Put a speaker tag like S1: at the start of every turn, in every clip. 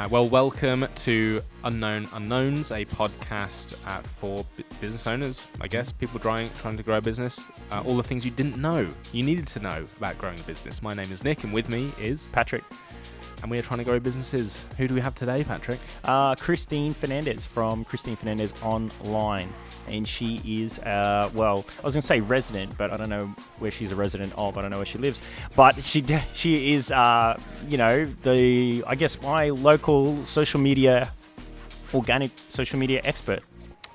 S1: Well, welcome to Unknown Unknowns, a podcast for business owners, I guess, people trying to grow a business. All the things you didn't know, you needed to know about growing a business. My name is Nick, and with me is
S2: Patrick.
S1: And we are trying to grow businesses. Who do we have today, Patrick?
S2: Kristine Fernandez from Kristine Fernandez Online. And she is, I was going to say resident, but I don't know where she's a resident of. I don't know where she lives. But she is, my local organic social media expert.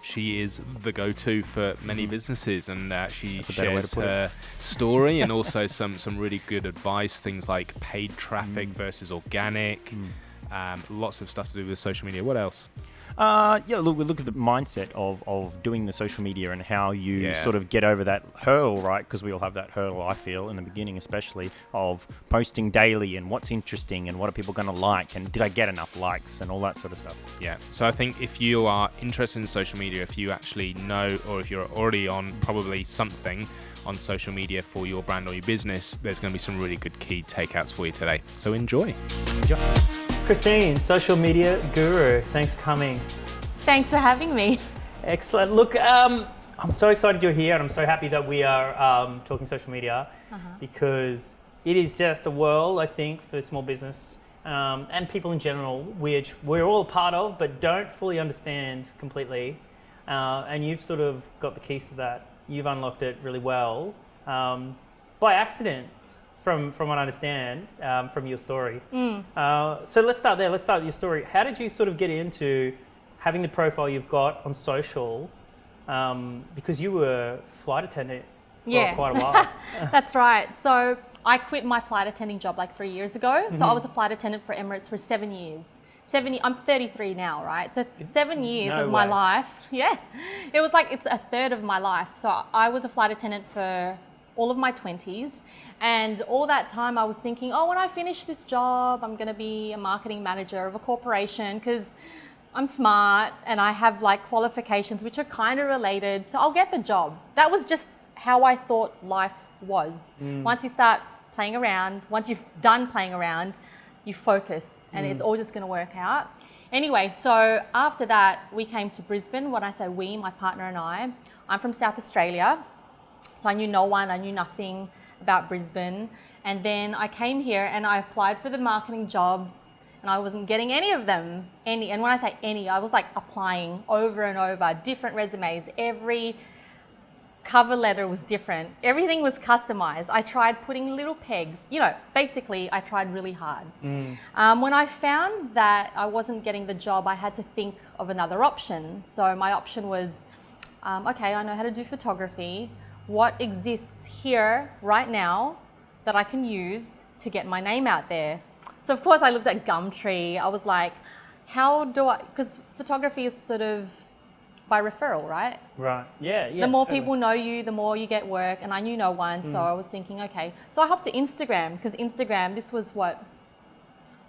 S1: She is the go-to for many businesses, and she shares her story and also some really good advice, things like paid traffic versus organic, lots of stuff to do with social media. What else?
S2: We look at the mindset of doing the social media and how you sort of get over that hurdle, right? Because we all have that hurdle, I feel, in the beginning especially, of posting daily and what's interesting and what are people going to like and did I get enough likes and all that sort of stuff.
S1: Yeah, so I think if you are interested in social media, if you actually know or if you're already on probably something on social media for your brand or your business, there's going to be some really good key takeouts for you today. So enjoy.
S3: Kristine, social media guru, thanks for coming.
S4: Thanks for having me.
S3: Excellent. Look, I'm so excited you're here, and I'm so happy that we are talking social media because it is just a world, I think, for small business and people in general, which we're all a part of, but don't fully understand completely. And you've sort of got the keys to that. You've unlocked it really well by accident. From what I understand from your story. So let's start there. Let's start with your story. How did you sort of get into having the profile you've got on social? Because you were a flight attendant for quite a while.
S4: That's right. So I quit my flight attending job like 3 years ago. So I was a flight attendant for Emirates for 7 years. I'm 33 now, right? So 7 years of my life. Yeah. It was like it's a third of my life. So I was a flight attendant for all of my 20s. And all that time I was thinking, when I finish this job, I'm going to be a marketing manager of a corporation because I'm smart and I have like qualifications which are kind of related. So I'll get the job. That was just how I thought life was. Once you start playing around, once you've done playing around, you focus and it's all just going to work out. Anyway, so after that, we came to Brisbane. When I say we, my partner and I'm from South Australia. So I knew no one, I knew nothing about Brisbane. And then I came here and I applied for the marketing jobs and I wasn't getting any of them. And when I say any, I was like applying over and over, different resumes. Every cover letter was different. Everything was customized. I tried putting little pegs. Basically I tried really hard. When I found that I wasn't getting the job, I had to think of another option. So my option was, okay, I know how to do photography. What exists here right now that I can use to get my name out there? So of course I looked at Gumtree. I was like, because photography is sort of by referral, right?
S3: Right, yeah.
S4: The more people know you, the more you get work, and I knew no one, so I was thinking, okay. So I hopped to Instagram, because Instagram, this was what,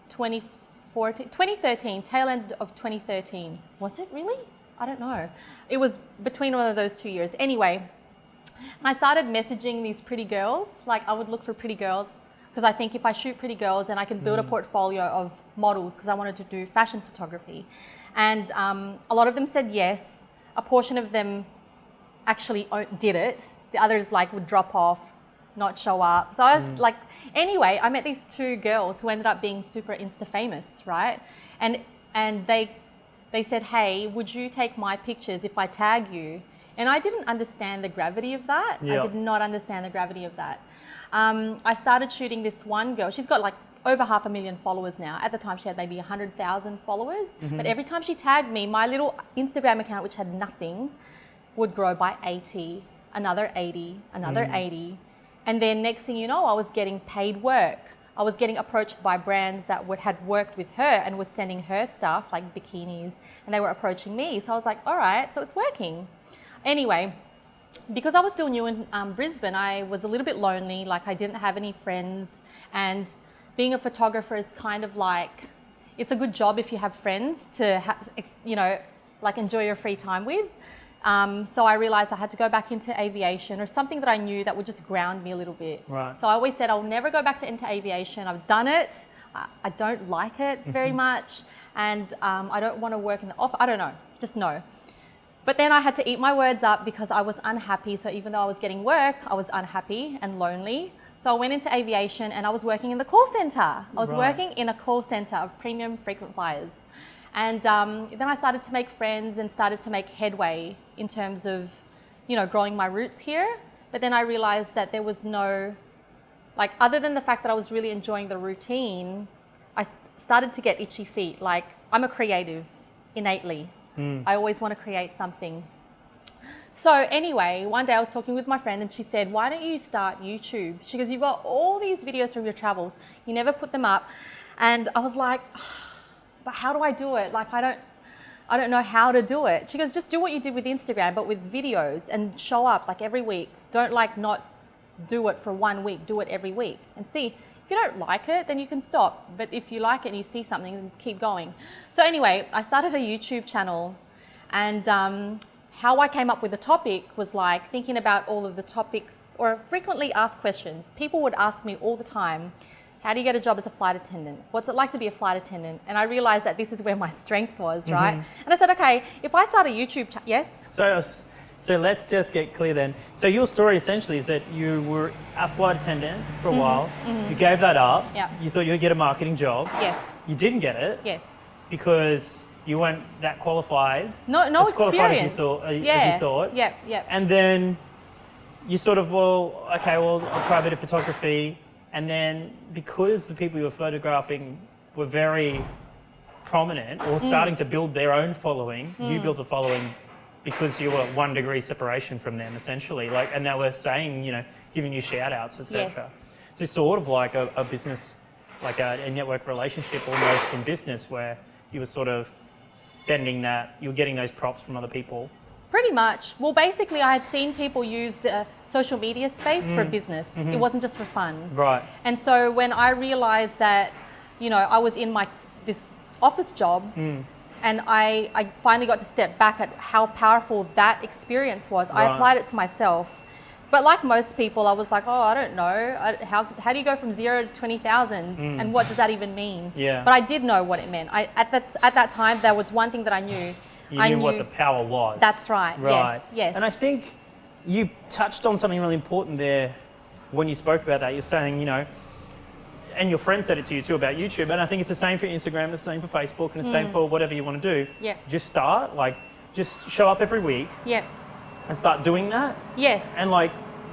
S4: 2013, tail end of 2013. Was it really? I don't know. It was between one of those 2 years. Anyway, I started messaging these pretty girls. Like I would look for pretty girls because I think if I shoot pretty girls, then I can build a portfolio of models because I wanted to do fashion photography. And a lot of them said yes. A portion of them actually did it. The others would drop off, not show up. So I was anyway, I met these two girls who ended up being super Insta famous, right? And they said, hey, would you take my pictures if I tag you? And I didn't understand the gravity of that.
S3: Yep.
S4: I did not understand the gravity of that. I started shooting this one girl. She's got over 500,000 followers now. At the time, she had maybe 100,000 followers. But every time she tagged me, my little Instagram account, which had nothing, would grow by 80, another 80, another 80. And then next thing you know, I was getting paid work. I was getting approached by brands that had worked with her and was sending her stuff, like bikinis, and they were approaching me. So I was like, all right, so it's working. Anyway, because I was still new in Brisbane, I was a little bit lonely, I didn't have any friends, and being a photographer is kind of it's a good job if you have friends to, enjoy your free time with. So I realized I had to go back into aviation or something that I knew that would just ground me a little bit.
S3: Right.
S4: So I always said, I'll never go back into aviation. I've done it. I don't like it very much, and I don't want to work in the office. I don't know, just no. But then I had to eat my words up because I was unhappy. So even though I was getting work, I was unhappy and lonely. So I went into aviation and I was working in the call center. I was working in a call center of premium frequent flyers. And then I started to make friends and started to make headway in terms of, growing my roots here. But then I realized that there was no, other than the fact that I was really enjoying the routine, I started to get itchy feet. Like, I'm a creative innately. I always want to create something. So anyway, one day I was talking with my friend and she said, why don't you start YouTube? She goes, you've got all these videos from your travels. You never put them up. And I was like, but how do I do it? I don't know how to do it. She goes, just do what you did with Instagram, but with videos, and show up every week. Don't not do it for 1 week, do it every week and see. If you don't like it, then you can stop. But if you like it and you see something, then keep going. So anyway, I started a YouTube channel, and how I came up with the topic was thinking about all of the topics or frequently asked questions. People would ask me all the time, how do you get a job as a flight attendant? What's it like to be a flight attendant? And I realized that this is where my strength was, right? And I said, okay, if I start a YouTube channel, yes?
S3: So let's just get clear then. So your story essentially is that you were a flight attendant for a while. You gave that up.
S4: Yeah.
S3: You thought you would get a marketing job.
S4: Yes.
S3: You didn't get it.
S4: Yes.
S3: Because you weren't that qualified.
S4: No
S3: as qualified
S4: experience.
S3: as you thought.
S4: Yeah.
S3: And then you sort of, I'll try a bit of photography. And then because the people you were photographing were very prominent or starting to build their own following, you built a following because you were 1 degree separation from them, essentially. And they were saying, giving you shout outs, etc.
S4: Yes.
S3: So it's sort of like a business, like a network relationship almost in business, where you were sort of you were getting those props from other people.
S4: Pretty much. Well, basically, I had seen people use the social media space for business. It wasn't just for fun.
S3: Right.
S4: And so when I realized that, I was in this office job, and I finally got to step back at how powerful that experience was.
S3: Right.
S4: I applied it to myself. But like most people, I was like, I don't know. How do you go from 0 to 20,000? And what does that even mean?
S3: Yeah.
S4: But I did know what it meant. At that time, there was one thing that I knew.
S3: You knew what the power was.
S4: That's right.
S3: Right.
S4: Yes.
S3: And I think you touched on something really important there when you spoke about that. You're saying, and your friend said it to you too about YouTube, and I think it's the same for Instagram, the same for Facebook, and the same for whatever you want to do.
S4: Yeah.
S3: Just start, just show up every week.
S4: Yeah.
S3: And start doing that.
S4: Yes.
S3: And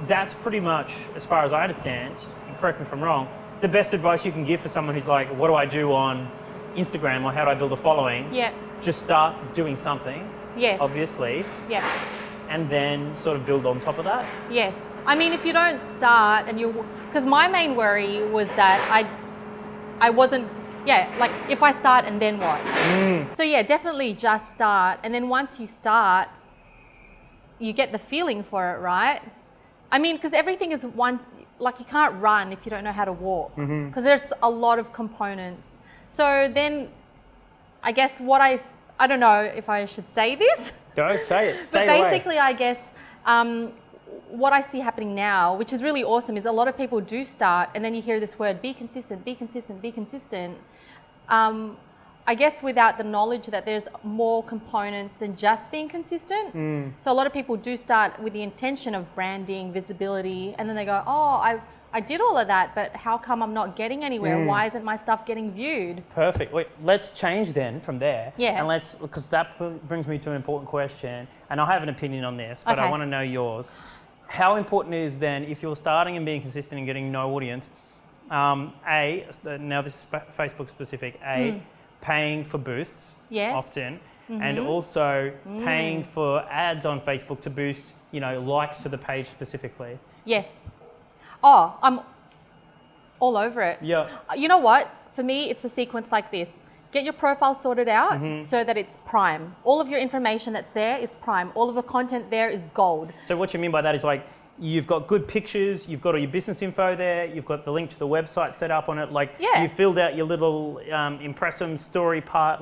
S3: that's pretty much, as far as I understand, and correct me if I'm wrong, the best advice you can give for someone who's like, what do I do on Instagram, or how do I build a following?
S4: Yeah.
S3: Just start doing something.
S4: Yes.
S3: Obviously.
S4: Yeah.
S3: And then sort of build on top of that.
S4: Yes. I mean, if you don't start because my main worry was that I wasn't, if I start and then what? So yeah, definitely just start. And then once you start, you get the feeling for it, right? I mean, because everything is you can't run if you don't know how to walk, because there's a lot of components. So then I guess I don't know if I should say this.
S3: Go, say it.
S4: But basically, I guess what I see happening now, which is really awesome, is a lot of people do start, and then you hear this word, be consistent, be consistent, be consistent. I guess without the knowledge that there's more components than just being consistent. So a lot of people do start with the intention of branding, visibility, and then they go, I did all of that, but how come I'm not getting anywhere? Why isn't my stuff getting viewed?
S3: Perfect. Wait, let's change then from there.
S4: Yeah.
S3: And because that brings me to an important question, and I have an opinion on this, but I want to know yours. How important is then, if you're starting and being consistent and getting no audience, now this is Facebook specific, paying for boosts often, and also paying for ads on Facebook to boost, likes to the page specifically.
S4: Yes. Oh, I'm all over it.
S3: Yeah.
S4: You know what? For me, it's a sequence like this. Get your profile sorted out so that it's prime. All of your information that's there is prime. All of the content there is gold.
S3: So what you mean by that is you've got good pictures, you've got all your business info there, you've got the link to the website set up on it. You filled out your little impressum story part.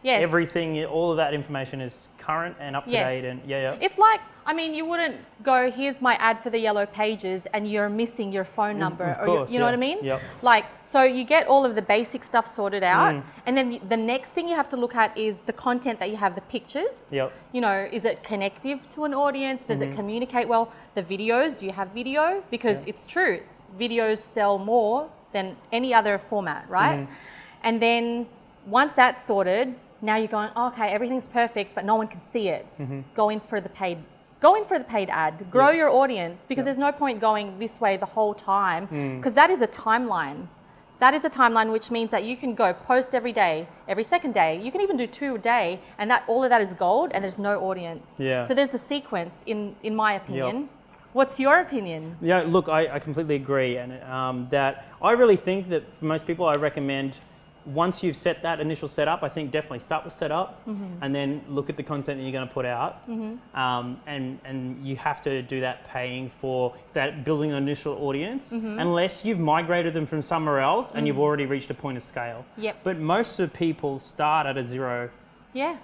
S4: Yes.
S3: Everything, all of that information is current and up to date, and
S4: It's like, I mean, you wouldn't go, here's my ad for the yellow pages, and you're missing your phone number.
S3: Of course,
S4: you know what I mean?
S3: Yep.
S4: Like, so you get all of the basic stuff sorted out, and then the next thing you have to look at is the content that you have, the pictures.
S3: Yep.
S4: You know, is it connective to an audience? Does it communicate well? The videos, do you have video? Because it's true, videos sell more than any other format, right? And then once that's sorted, now you're going, okay, everything's perfect, but no one can see it. Go in for the paid ad. Grow your audience, because there's no point going this way the whole time, because that is a timeline. That is a timeline, which means that you can go post every day, every second day. You can even do 2 a day, and that all of that is gold, and there's no audience.
S3: Yeah.
S4: So there's a sequence, in my opinion. What's your opinion?
S3: Yeah, look, I completely agree, and that I really think that for most people, I recommend, once you've set that initial setup, I think definitely start with setup, and then look at the content that you're going to put out, and you have to do that paying for that, building an initial audience, unless you've migrated them from somewhere else and you've already reached a point of scale. But most of the people start at a zero.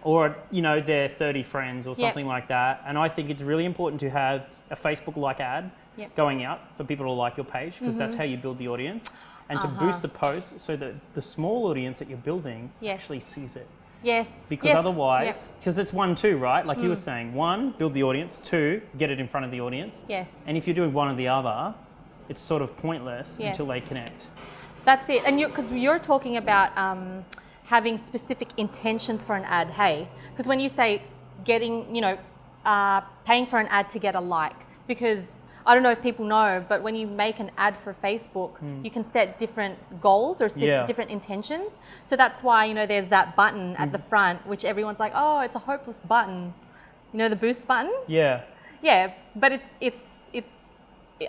S3: Or, you know, they're 30 friends or something like that. And I think it's really important to have a Facebook-like ad going out for people to like your page, because that's how you build the audience. And to boost the post so that the small audience that you're building actually sees it. Because otherwise, because it's 1, 2, right? Like you were saying, 1, build the audience, 2, get it in front of the audience. And if you're doing one or the other, it's sort of pointless until they connect.
S4: That's it. And because you're talking about having specific intentions for an ad, hey? Because when you say getting, you know, paying for an ad to get a like, because I don't know if people know, but when you make an ad for Facebook, you can set different goals or different intentions. So that's why, you know, there's that button at the front, which everyone's like, oh, it's a hopeless button. You know, the boost button?
S3: Yeah,
S4: but it's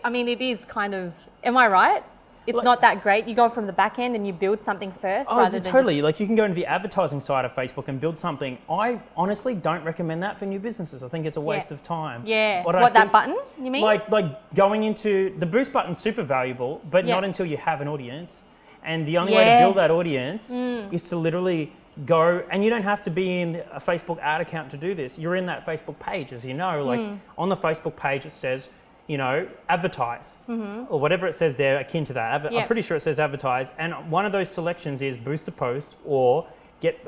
S4: I mean, it is kind of, am I right? It's not that great. You go from the back end and you build something first.
S3: Totally. Like, you can go into the advertising side of Facebook and build something. I honestly don't recommend that for new businesses. I think it's a waste of time.
S4: That button, you mean?
S3: Like going into the boost button's super valuable, but not until you have an audience. And the only way to build that audience is to literally go, and you don't have to be in a Facebook ad account to do this. You're in that Facebook page, as you know. Like on the Facebook page, it says, you know, advertise, or whatever it says there akin to that. I'm pretty sure it says advertise. And one of those selections is boost a post, or get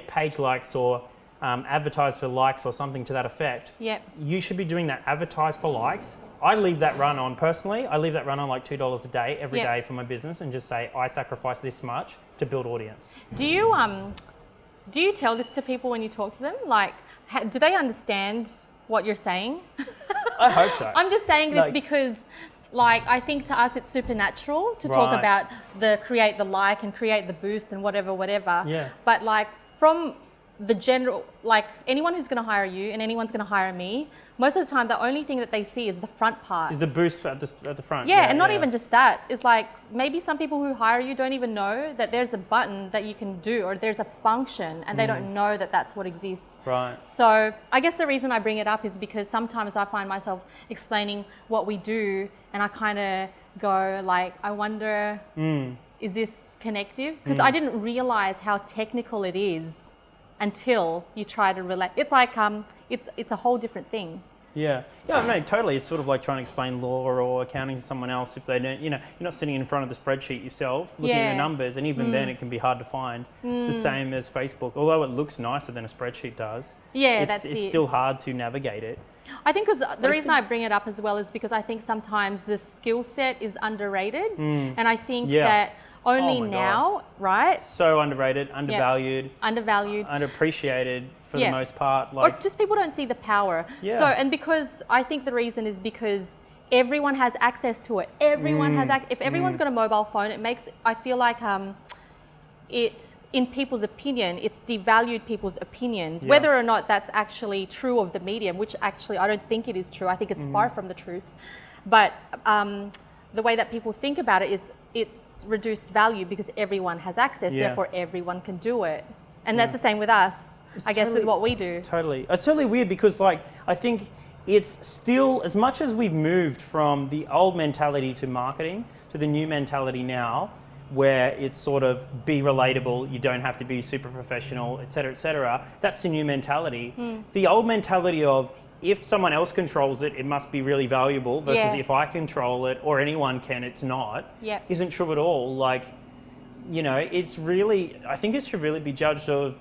S3: page likes, or advertise for likes, or something to that effect. You should be doing that, advertise for likes. I leave that run on personally. I leave that run on like $2 a day every day for my business, and just say I sacrifice this much to build audience.
S4: Do you tell this to people when you talk to them? Like, do they understand what you're saying?
S3: I hope so.
S4: I'm just saying this because, like, I think to us it's supernatural to talk about create the like and create the boost and whatever. But like, from the general, like, anyone who's going to hire you and anyone's going to hire me, most of the time the only thing that they see is the front part.
S3: Is the boost at the front.
S4: And not even just that. It's like, maybe some people who hire you don't even know that there's a button that you can do, or there's a function, and they don't know that that's what exists. So I guess the reason I bring it up is because sometimes I find myself explaining what we do, and I kind of go like, I wonder, is this connective? Because I didn't realize how technical it is until you try to relate. It's like, it's a whole different thing.
S3: Yeah, no, totally. It's sort of like trying to explain law or accounting to someone else if they don't, you know, you're not sitting in front of the spreadsheet yourself looking at the numbers, and even then it can be hard to find. It's the same as Facebook, although it looks nicer than a spreadsheet does. It's still hard to navigate it.
S4: I think because the reason I bring it up as well is because I think sometimes the skill set is underrated, and I think that only now, right?
S3: So underrated, undervalued, underappreciated for the most part.
S4: Or just people don't see the power. So, and because I think the reason is because everyone has access to it. Everyone has if everyone's got a mobile phone, it makes, I feel like it, in people's opinion, it's devalued people's opinions, whether or not that's actually true of the medium, which actually I don't think it is true. I think it's far from the truth. But the way that people think about it is it's reduced value because everyone has access, therefore everyone can do it. And that's the same with us, I guess, with what we do.
S3: Totally. It's totally weird because, like, I think it's still, as much as we've moved from the old mentality to marketing to the new mentality now, where it's sort of be relatable, you don't have to be super professional, et cetera, that's the new mentality. The old mentality of if someone else controls it, it must be really valuable versus if I control it or anyone can, it's not, isn't true at all. Like, you know, it's really, I think it should really be judged of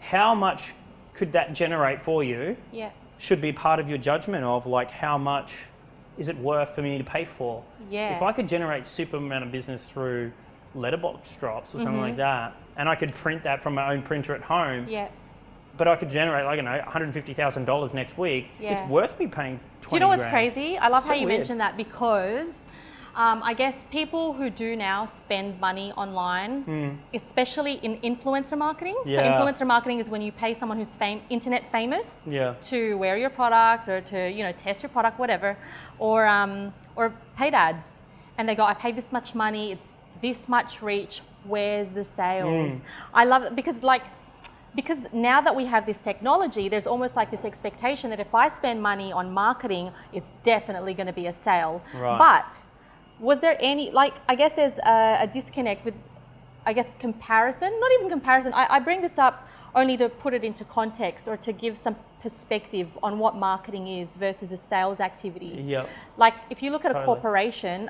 S3: how much could that generate for you should be part of your judgment of like how much is it worth for me to pay for. If I could generate super amount of business through letterbox drops or something like that, and I could print that from my own printer at home, but I could generate, like, you know, $150,000 next week, it's worth me paying 20
S4: Do you know what's
S3: grand.
S4: crazy? I love
S3: So
S4: how you
S3: weird.
S4: mentioned that because I guess people who do now spend money online, especially in influencer marketing. So influencer marketing is when you pay someone who's internet famous to wear your product or to, you know, test your product, whatever, or paid ads. And they go, I paid this much money, it's this much reach, where's the sales? I love it because now that we have this technology, there's almost like this expectation that if I spend money on marketing, it's definitely going to be a sale. But was there any, like, I guess there's a disconnect with, I guess, comparison, not even comparison. I bring this up only to put it into context or to give some perspective on what marketing is versus a sales activity. Like if you look at a corporation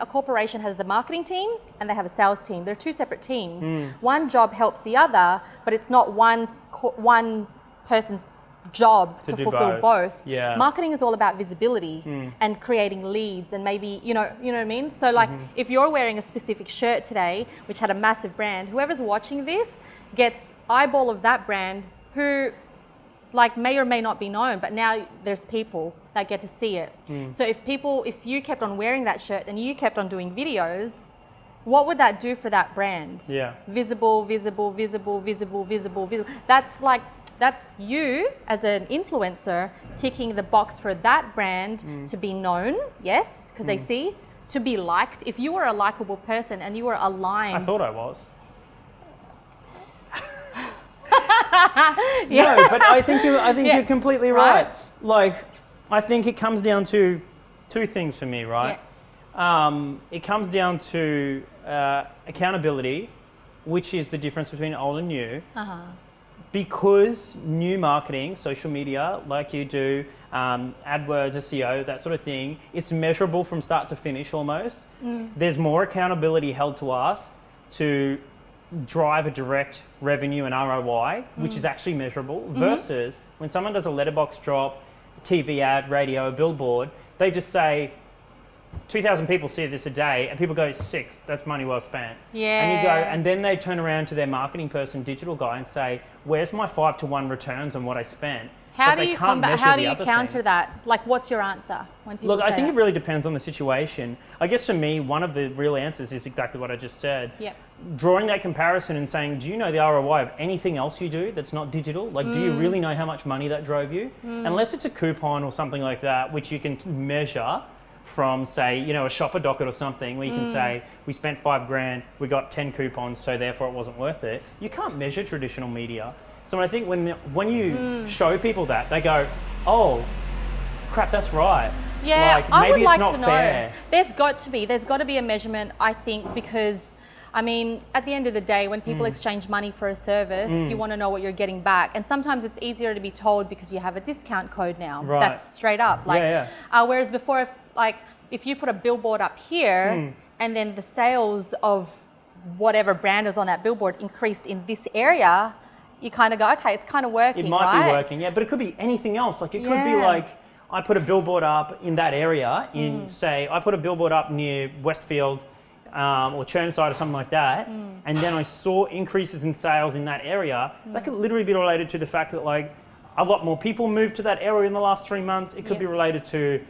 S4: has the marketing team and they have a sales team. They're two separate teams. One job helps the other, but it's not one person's job to fulfill both. Marketing is all about visibility and creating leads and maybe, you know what I mean? So like if you're wearing a specific shirt today, which had a massive brand, whoever's watching this gets eyeball of that brand who like may or may not be known, but now there's people that get to see it. So if you kept on wearing that shirt and you kept on doing videos, what would that do for that brand? Visible. That's you as an influencer ticking the box for that brand to be known, yes, because they see, to be liked. If you were a likable person and you were aligned.
S3: I thought I was. No, but I think you're completely right. Like, I think it comes down to two things for me, right? It comes down to accountability, which is the difference between old and new. Because new marketing, social media, like you do, AdWords, SEO, that sort of thing, it's measurable from start to finish almost. There's more accountability held to us to drive a direct revenue and ROI, which is actually measurable, versus when someone does a letterbox drop, TV ad, radio, billboard, they just say, 2,000 people see this a day, and people go, 6, that's money well spent. And you go, and then they turn around to their marketing person, digital guy, and say, where's my 5-to-1 returns on what I spent?
S4: How do you counter that? Like, what's your answer when people
S3: Look, I think it really depends on the situation. I guess for me, one of the real answers is exactly what I just said. Drawing that comparison and saying, do you know the ROI of anything else you do that's not digital? Like, do you really know how much money that drove you? Unless it's a coupon or something like that, which you can measure from, say, you know, a shopper docket or something where you can say, we spent $5,000, we got 10 coupons, so therefore it wasn't worth it. You can't measure traditional media. So I think when you show people that, they go, oh, crap, that's right. Like,
S4: I would
S3: maybe
S4: like
S3: it's not
S4: to know.
S3: fair.
S4: There's got to be a measurement, I think, because I mean, at the end of the day, when people exchange money for a service, you want to know what you're getting back. And sometimes it's easier to be told because you have a discount code now. That's straight up. Like, whereas before, if you put a billboard up here and then the sales of whatever brand is on that billboard increased in this area, you kind of go, okay, it's kind of working,
S3: It might be working, but it could be anything else. Like, it could be like, I put a billboard up in that area, say, I put a billboard up near Westfield or Churnside or something like that, and then I saw increases in sales in that area. That could literally be related to the fact that, like, a lot more people moved to that area in the last 3 months. It could be related to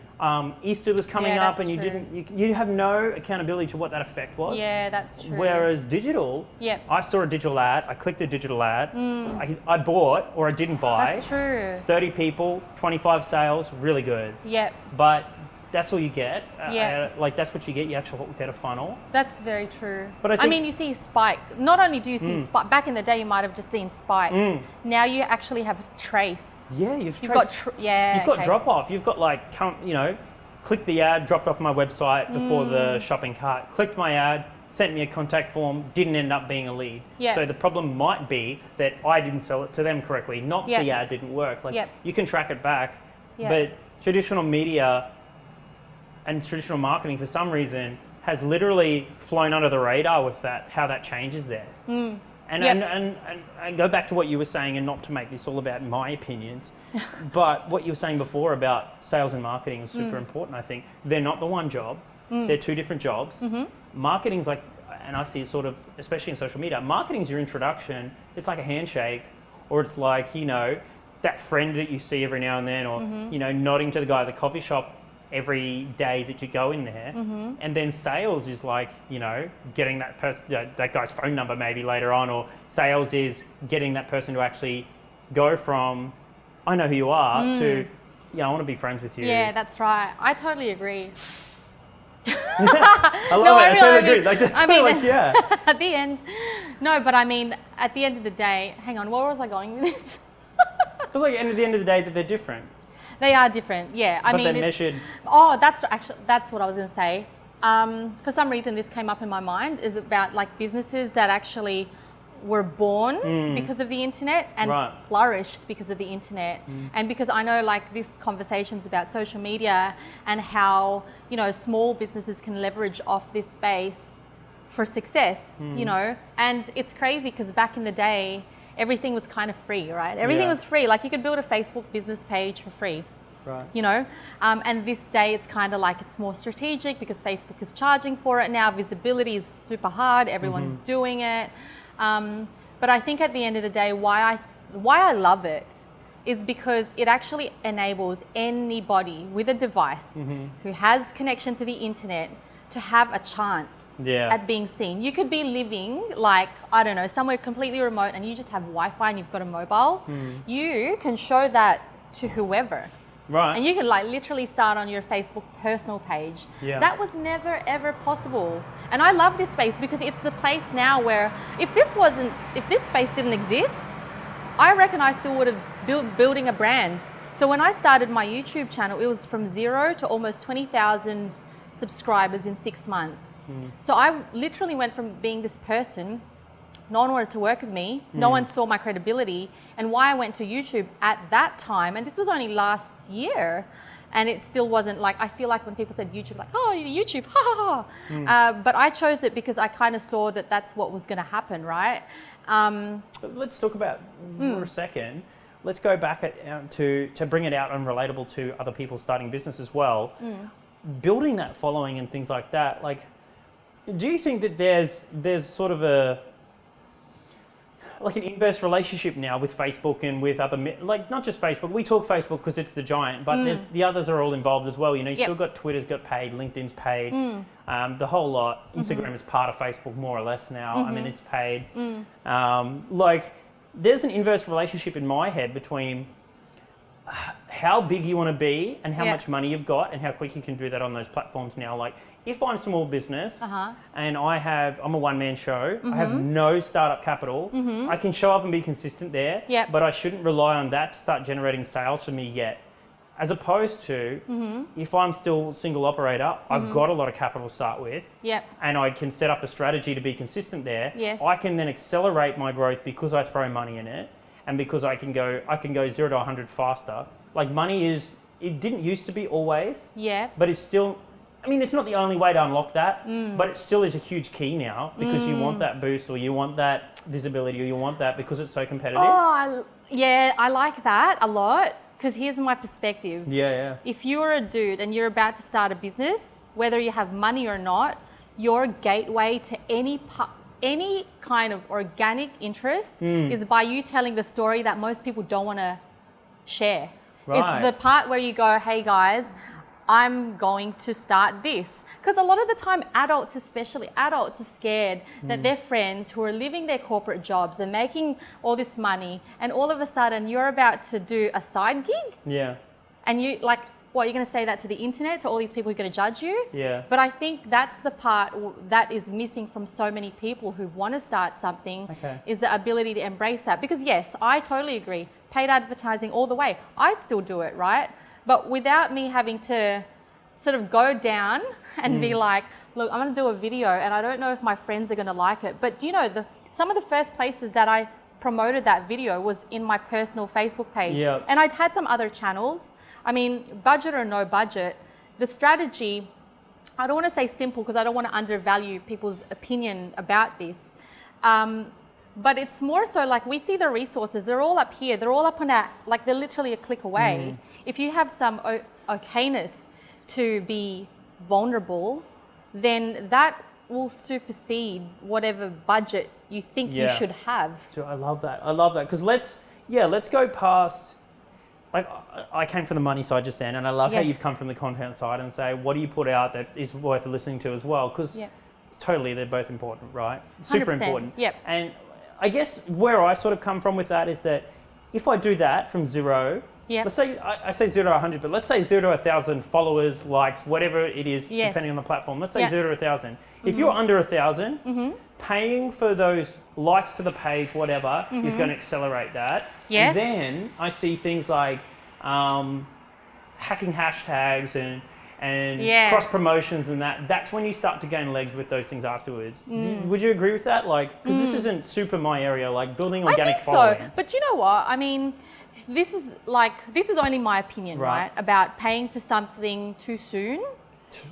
S3: Easter was coming up and you have no accountability to what that effect was.
S4: Yeah, that's true.
S3: Whereas digital, I saw a digital ad, I clicked a digital ad, I bought or I didn't buy.
S4: That's true.
S3: 30 people, 25 sales, really good. But that's all you get. Like, that's what you get. You actually get a funnel.
S4: That's very true.
S3: But
S4: I mean, you see spike. Not only do you see spike, back in the day you might have just seen spikes. Now you actually have trace.
S3: Yeah, you've got drop off. You've got, like, you know, click the ad, dropped off my website before the shopping cart. Clicked my ad, sent me a contact form, didn't end up being a lead.
S4: Yeah.
S3: So the problem might be that I didn't sell it to them correctly, not the ad didn't work. Like you can track it back, but traditional media and traditional marketing for some reason has literally flown under the radar with that, how that changes there. And go back to what you were saying, and not to make this all about my opinions, but what you were saying before about sales and marketing is super important, I think. They're not the one job. They're two different jobs. Marketing's like, and I see it sort of, especially in social media, marketing's your introduction. It's like a handshake, or it's like, you know, that friend that you see every now and then, or, you know, nodding to the guy at the coffee shop every day that you go in there. And then sales is like, you know, getting that person, that guy's phone number maybe later on, or sales is getting that person to actually go from, I know who you are, to, yeah, I want to be friends with you.
S4: Yeah, that's right. I totally agree.
S3: I love it. I totally agree. Like, that's like, yeah.
S4: At the end, no, but I mean, at the end of the day, hang on, where was I going with this?
S3: It's like at the end of the day that they're different.
S4: They are different, yeah.
S3: But they're measured.
S4: Oh, that's what I was going to say. For some reason, this came up in my mind, is about like businesses that actually were born because of the internet and flourished because of the internet. And because I know like this conversation's about social media and how, you know, small businesses can leverage off this space for success, you know. And it's crazy because back in the day, everything was kind of free, right? Everything was free. Like you could build a Facebook business page for free.
S3: Right.
S4: You know, and this day it's kind of like it's more strategic because Facebook is charging for it now. Visibility is super hard. Everyone's doing it. But I think at the end of the day, why I love it is because it actually enables anybody with a device who has connection to the internet to have a chance at being seen. You could be living like, I don't know, somewhere completely remote and you just have Wi-Fi and you've got a mobile. You can show that to whoever.
S3: Right.
S4: And you can like literally start on your Facebook personal page. Yeah. That was never ever possible. And I love this space because it's the place now where if this space didn't exist, I reckon I still would have building a brand. So when I started my YouTube channel, it was from 0 to almost 20,000 subscribers in 6 months. So I literally went from being this person, no one wanted to work with me, no one saw my credibility, and why I went to YouTube at that time, and this was only last year, and it still wasn't like, I feel like when people said YouTube, like, oh, YouTube, ha ha ha. But I chose it because I kind of saw that that's what was going to happen, right?
S3: Let's talk about, for a second, let's go back to bring it out and relatable to other people starting business as well. Building that following and things like that, like, do you think that there's sort of like an inverse relationship now with Facebook and with other, like not just Facebook, we talk Facebook because it's the giant, but there's the others are all involved as well. You know, you still got Twitter's got paid, LinkedIn's paid, the whole lot. Instagram is part of Facebook more or less now. I mean, it's paid. Like there's an inverse relationship in my head between how big you want to be and how much money you've got and how quick you can do that on those platforms now. Like if I'm a small business and I'm a one-man show, I have no startup capital, I can show up and be consistent there, but I shouldn't rely on that to start generating sales for me yet. As opposed to if I'm still single operator, I've got a lot of capital to start with, and I can set up a strategy to be consistent there. I can then accelerate my growth because I throw money in it. And because I can go 0 to 100 faster. Like money it didn't used to be always. But it's still, I mean, it's not the only way to unlock that, but it still is a huge key now because you want that boost or you want that visibility or you want that because it's so competitive.
S4: Oh, I like that a lot because here's my perspective. If you're a dude and you're about to start a business, whether you have money or not, your gateway to any kind of organic interest is by you telling the story that most people don't want to share. It's the part where you go, hey guys, I'm going to start this. Because a lot of the time, especially adults, are scared that their friends who are living their corporate jobs and making all this money, and all of a sudden you're about to do a side gig. And you like, what, you're going to say that to the internet, to all these people who are going to judge you? But I think that's the part that is missing from so many people who want to start something, is the ability to embrace that. Because yes, I totally agree. Paid advertising all the way. I still do it, right? But without me having to sort of go down and be like, look, I'm going to do a video and I don't know if my friends are going to like it. But you know, some of the first places that I promoted that video was in my personal Facebook page.
S3: Yep.
S4: And I'd had some other channels. I mean, budget or no budget, the strategy, I don't want to say simple because I don't want to undervalue people's opinion about this. But it's more so like we see the resources, they're all up here, they're all up on that, like they're literally a click away. If you have some okayness to be vulnerable, then that will supersede whatever budget you think you should have.
S3: So I love that. Because let's go past, like I came from the money side just then, and I love how you've come from the content side and say, what do you put out that is worth listening to as well? Because totally, they're both important, right? Super
S4: 100%.
S3: important.
S4: Yep.
S3: And I guess where I sort of come from with that is that if I do that from zero, let's say I say 0 to 100, but let's say 0 to 1,000 followers, likes, whatever it is, depending on the platform. Let's say 0 to 1,000. If you're under 1,000, paying for those likes to the page, whatever, is going to accelerate that.
S4: Yes.
S3: And then I see things like hacking hashtags and cross promotions and that's when you start to gain legs with those things afterwards. Would you agree with that? Like, because this isn't super my area, like building organic following.
S4: So, but you know what? I mean, this is only my opinion, right? About paying for something too soon.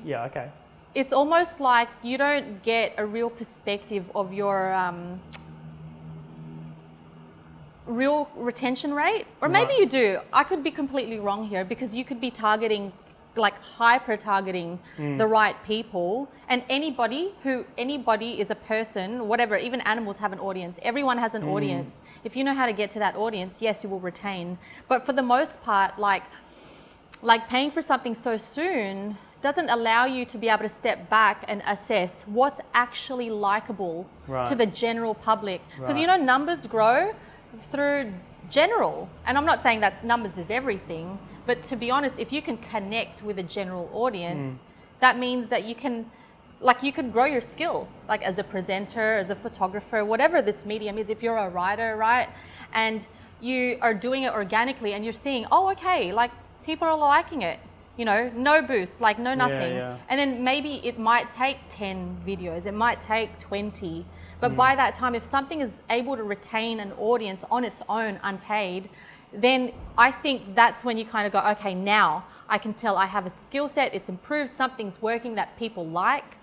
S3: Yeah, okay.
S4: It's almost like you don't get a real perspective of your real retention rate. Or maybe you do. I could be completely wrong here because you could be targeting, like hyper targeting the right people, and anybody is a person, whatever, even animals have an audience. Everyone has an audience. If you know how to get to that audience, yes, you will retain. But for the most part, like paying for something so soon doesn't allow you to be able to step back and assess what's actually likable to the general public. Because you know, numbers grow through general, and I'm not saying that numbers is everything, but to be honest, if you can connect with a general audience, that means that you can grow your skill, like as a presenter, as a photographer, whatever this medium is. If you're a writer, right, and you are doing it organically and you're seeing, oh, okay, like people are liking it, you know, no boost, like no nothing. And then maybe it might take 10 videos, it might take 20, but by that time, if something is able to retain an audience on its own, unpaid, then I think that's when you kind of go, okay, now I can tell I have a skill set, it's improved, something's working that people like.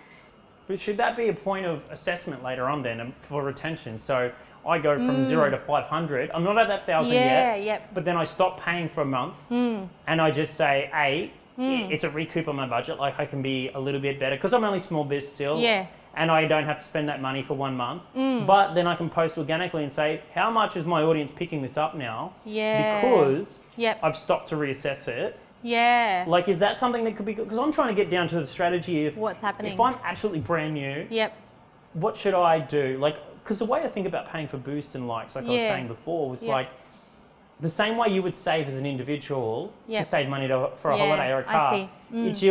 S3: But should that be a point of assessment later on then for retention? So I go from 0 to 500, I'm not at that 1,000 yet, but then I stop paying for a month and I just say, it's a recoup on my budget, like I can be a little bit better because I'm only small biz still. And I don't have to spend that money for 1 month. But then I can post organically and say, how much is my audience picking this up now? Because I've stopped to reassess it. Like, is that something that could be good? Because I'm trying to get down to the strategy of
S4: what's happening.
S3: If I'm absolutely brand new, what should I do? Like, because the way I think about paying for boost and likes, like I was saying before, was like, the same way you would save as an individual to save money for a holiday or a car. It's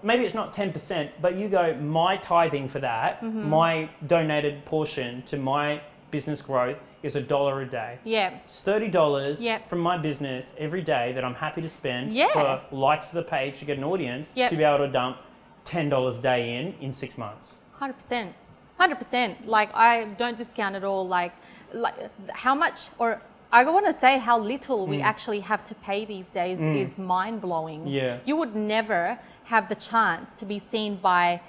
S3: maybe it's not 10%, but you go, my tithing for that, my donated portion to my business growth is $1 a day. It's $30 from my business every day that I'm happy to spend for likes to the page to get an audience to be able to dump $10 a day in 6 months.
S4: 100%. 100%. Like, I don't discount at all, like how much, or I want to say how little we actually have to pay these days is mind-blowing. You would never have the chance to be seen by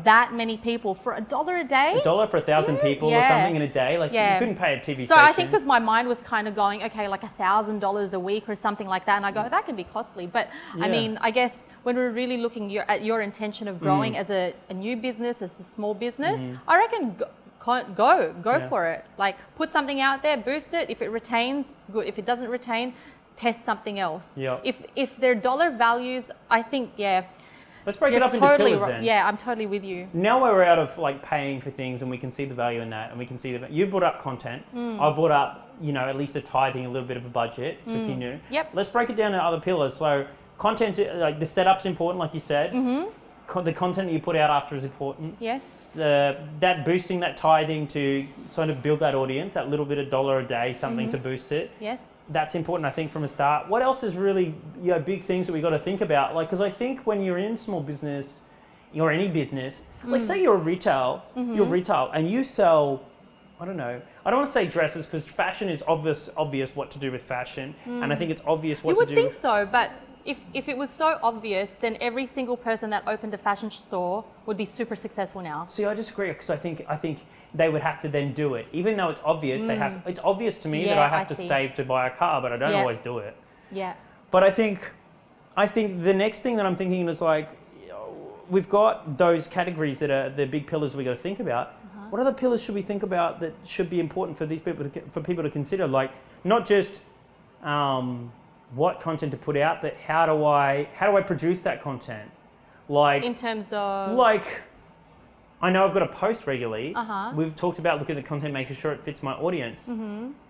S4: that many people for $1 a day.
S3: $1 for 1,000 people or something in a day. Like, you couldn't pay a TV station.
S4: So I think because my mind was kind of going, okay, like $1,000 a week or something like that. And I go, that can be costly. But I mean, I guess when we're really looking at your intention of growing as a new business, as a small business, I reckon go for it. Like, put something out there, boost it. If it retains, good. If it doesn't retain, test something else. If their dollar values, I think,
S3: let's break it up into pillars then.
S4: Yeah, I'm totally with you.
S3: Now we're out of like paying for things and we can see the value in that, and we can see that you've brought up content. I brought up, at least a tithing, a little bit of a budget, so if you're new. Let's break it down to other pillars. So content, like the setup's important, like you said. The content that you put out after is important. That boosting, that tithing to sort of build that audience, that little bit of $1 a day, something to boost it. That's important, I think, from a start. What else is really big things that we got to think about? Like, because I think when you're in small business, or any business, like say you're retail, and you sell, I don't know, I don't want to say dresses because fashion is obvious what to do with fashion, and I think it's obvious what to do.
S4: You would think so, but if it was so obvious, then every single person that opened a fashion store would be super successful now.
S3: See, I disagree because I think they would have to then do it, even though it's obvious. It's obvious to me that I have to save to buy a car, but I don't always do it.
S4: Yeah.
S3: But I think the next thing that I'm thinking is like, we've got those categories that are the big pillars we got to think about. What other pillars should we think about that should be important for these people for people to consider? Like not just what content to put out, but how do I produce that content? Like
S4: in terms of
S3: like, I know I've got to post regularly. We've talked about looking at the content, making sure it fits my audience.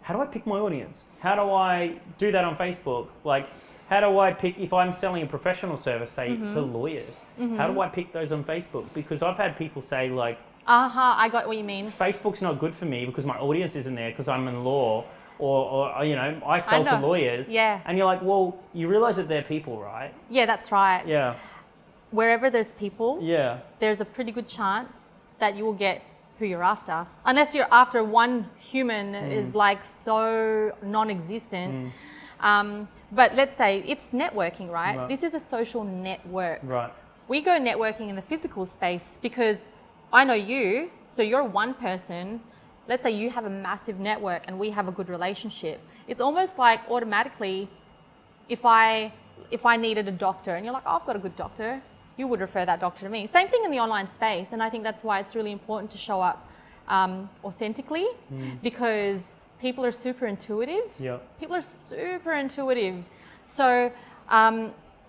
S3: How do I pick my audience? How do I do that on Facebook? Like, how do I pick, if I'm selling a professional service, say to lawyers, how do I pick those on Facebook? Because I've had people say like,
S4: I got what you mean.
S3: Facebook's not good for me because my audience isn't there because I'm in law, or you know, I sell to lawyers.
S4: Yeah.
S3: And you're like, well, you realize that they're people, right?
S4: Yeah, that's right.
S3: Yeah.
S4: Wherever there's people,
S3: there's
S4: a pretty good chance that you will get who you're after. Unless you're after one human is like so non-existent. But let's say it's networking, right? This is a social network.
S3: Right.
S4: We go networking in the physical space because I know you, so you're one person. Let's say you have a massive network and we have a good relationship. It's almost like automatically, if I needed a doctor and you're like, oh, I've got a good doctor, you would refer that doctor to me. Same thing in the online space. And I think that's why it's really important to show up authentically because people are super intuitive. People are super intuitive. So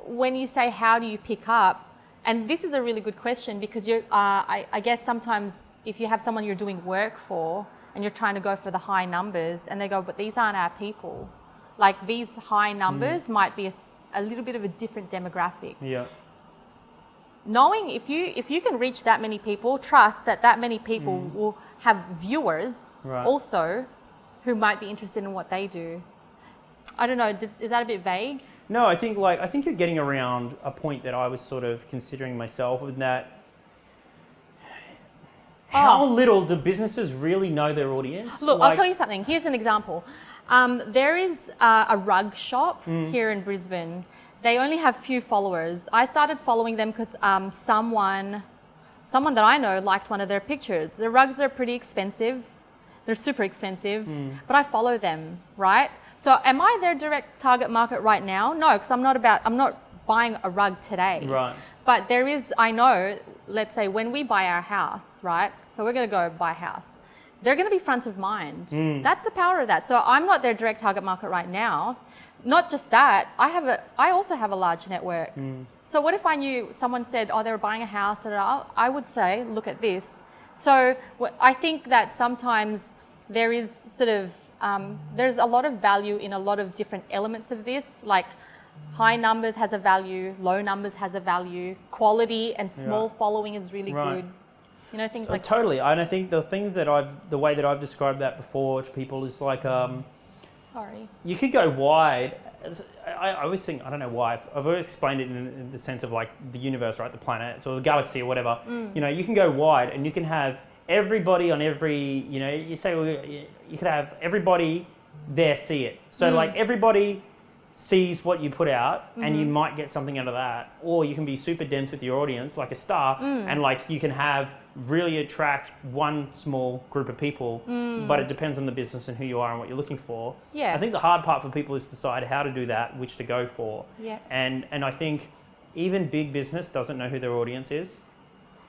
S4: when you say, how do you pick up? And this is a really good question because I guess sometimes if you have someone you're doing work for and you're trying to go for the high numbers and they go, but these aren't our people. Like these high numbers might be a little bit of a different demographic. Knowing if you can reach that many people, trust that many people will have viewers also who might be interested in what they do. I don't know, is that a bit vague?
S3: No, I think you're getting around a point that I was sort of considering myself, in that how little do businesses really know their audience?
S4: Look, I'll tell you something. Here's an example. There is a rug shop here in Brisbane. They only have few followers. I started following them because someone that I know liked one of their pictures. The rugs are pretty expensive. They're super expensive, but I follow them, right? So am I their direct target market right now? No, because I'm not buying a rug today.
S3: Right.
S4: But there is, I know, let's say when we buy our house, right? So we're going to go buy a house. They're going to be front of mind. That's the power of that. So I'm not their direct target market right now. Not just that, I also have a large network. So what if I knew someone said, oh, they were buying a house, I would say, look at this. So I think that sometimes there is sort of, there's a lot of value in a lot of different elements of this, like high numbers has a value, low numbers has a value, quality and small following is really good. You know, things like
S3: totally. And I think the way that I've described that before to people is like, you could go wide. I always think, I don't know why, I've always explained it in the sense of like the universe, right? The planets or the galaxy or whatever. You know, you can go wide and you can have everybody on every, you know, you say, well, you could have everybody there see it. So like everybody sees what you put out and you might get something out of that. Or you can be super dense with your audience, like a star, and like you can have really attract one small group of people, but it depends on the business and who you are and what you're looking for. I think the hard part for people is to decide how to do that, which to go for. And I think even big business doesn't know who their audience is.